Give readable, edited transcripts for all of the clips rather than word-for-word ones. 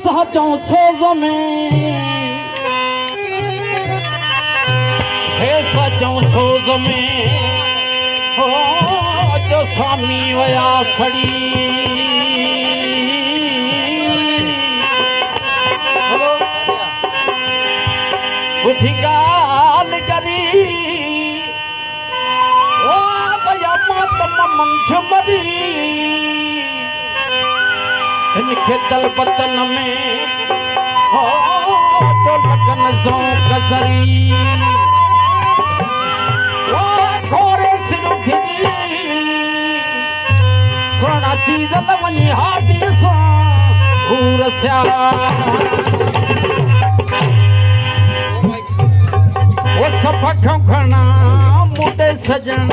सजो सोज में हे सजो सोज में हो जो स्वामी वया सड़ी बुद्धि गाल करी ओ भया मातम मंझ मरी इनके दल बतन में हो तो लगन सो कसरी ओ खोरे सिर घिरी सोना चीज लवनी हाथी सा घूर स्या वो सफा खना मुंडे सजन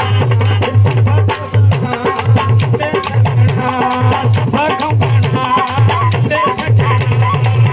सफा खना मुंडे सजन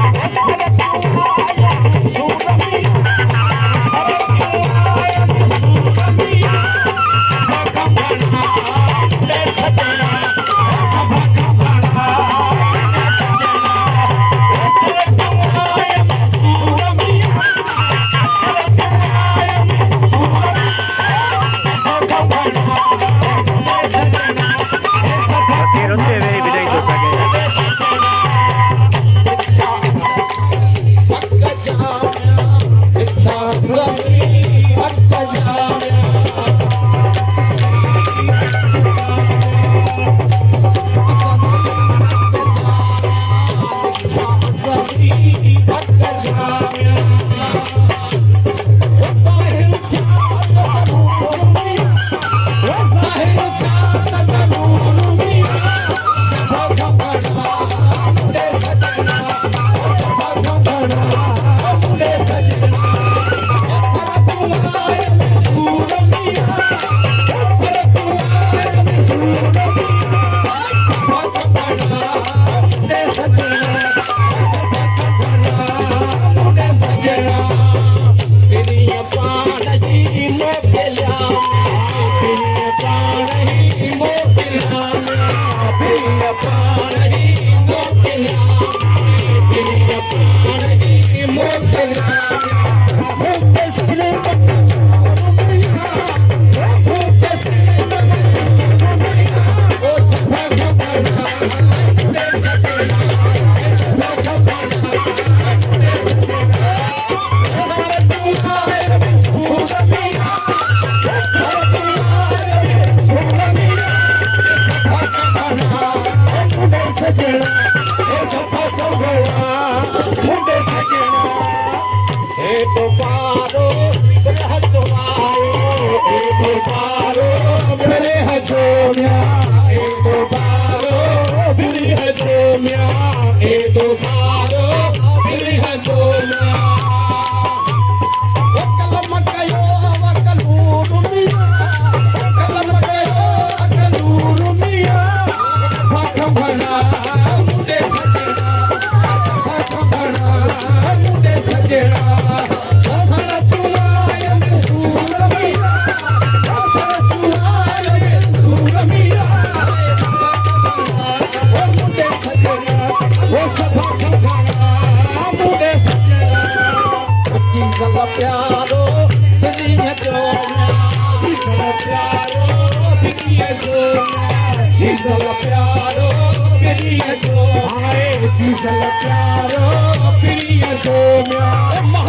प्यारो प्रिय जो